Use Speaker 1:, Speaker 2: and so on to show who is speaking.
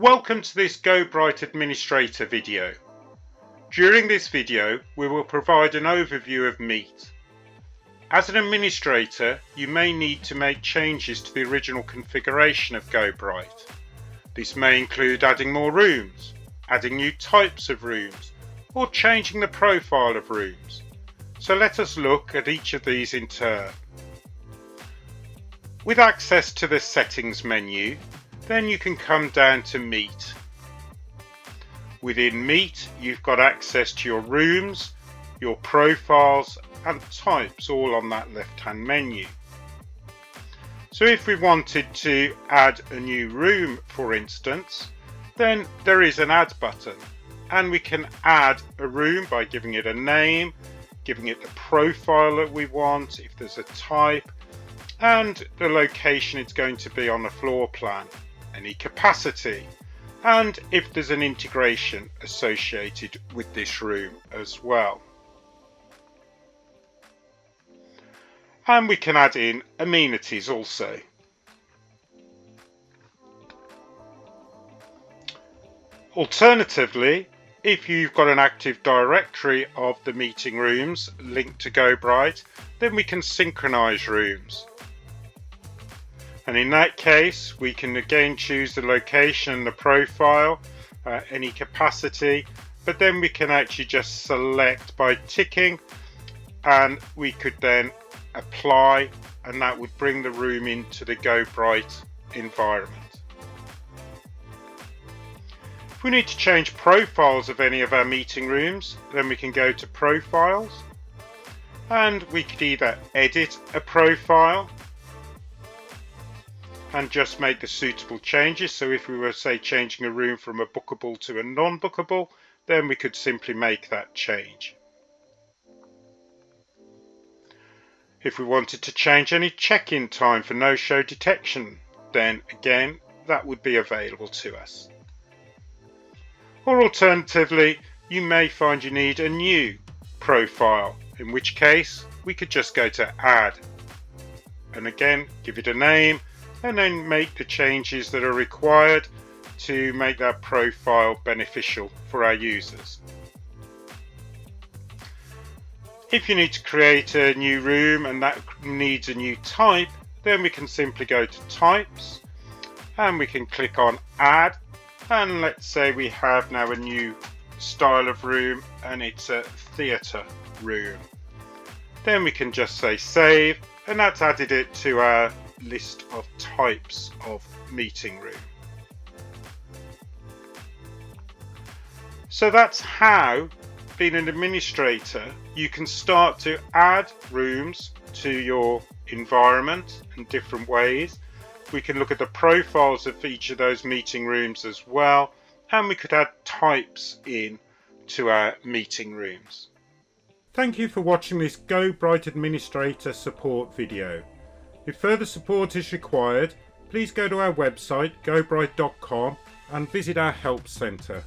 Speaker 1: Welcome to this GoBright Administrator video. During this video we will provide an overview of Meet. As an administrator you may need to make changes to the original configuration of GoBright. This may include adding more rooms, adding new types of rooms, or changing the profile of rooms. So let us look at each of these in turn. With access to the settings menu, then you can come down to Meet. Within Meet you've got access to your rooms, your profiles and types all on that left hand menu. So if we wanted to add a new room for instance, then there is an add button and we can add a room by giving it a name, giving it the profile that we want, if there's a type, and the location it's going to be on the floor plan, any capacity, and if there's an integration associated with this room as well. And we can add in amenities also. Alternatively, if you've got an active directory of the meeting rooms linked to GoBright, then we can synchronize rooms. And in that case, we can again choose the location and the profile, any capacity, but then we can actually just select by ticking and we could then apply, and that would bring the room into the GoBright environment. If we need to change profiles of any of our meeting rooms, then we can go to Profiles and we could either edit a profile and just make the suitable changes. So if we were say changing a room from a bookable to a non-bookable, then we could simply make that change. If we wanted to change any check-in time for no-show detection, then again that would be available to us. Or alternatively, you may find you need a new profile, in which case we could just go to Add and again give it a name and then make the changes that are required to make that profile beneficial for our users. If you need to create a new room and that needs a new type, then we can simply go to Types and we can click on Add, and let's say we have now a new style of room and it's a theatre room. Then we can just say Save, and that's added it to our list of types of meeting room. So that's how, being an administrator, you can start to add rooms to your environment in different ways. We can look at the profiles of each of those meeting rooms as well, and we could add types in to our meeting rooms. Thank you for watching this GoBright Administrator support video. If further support is required, please go to our website gobright.com and visit our help centre.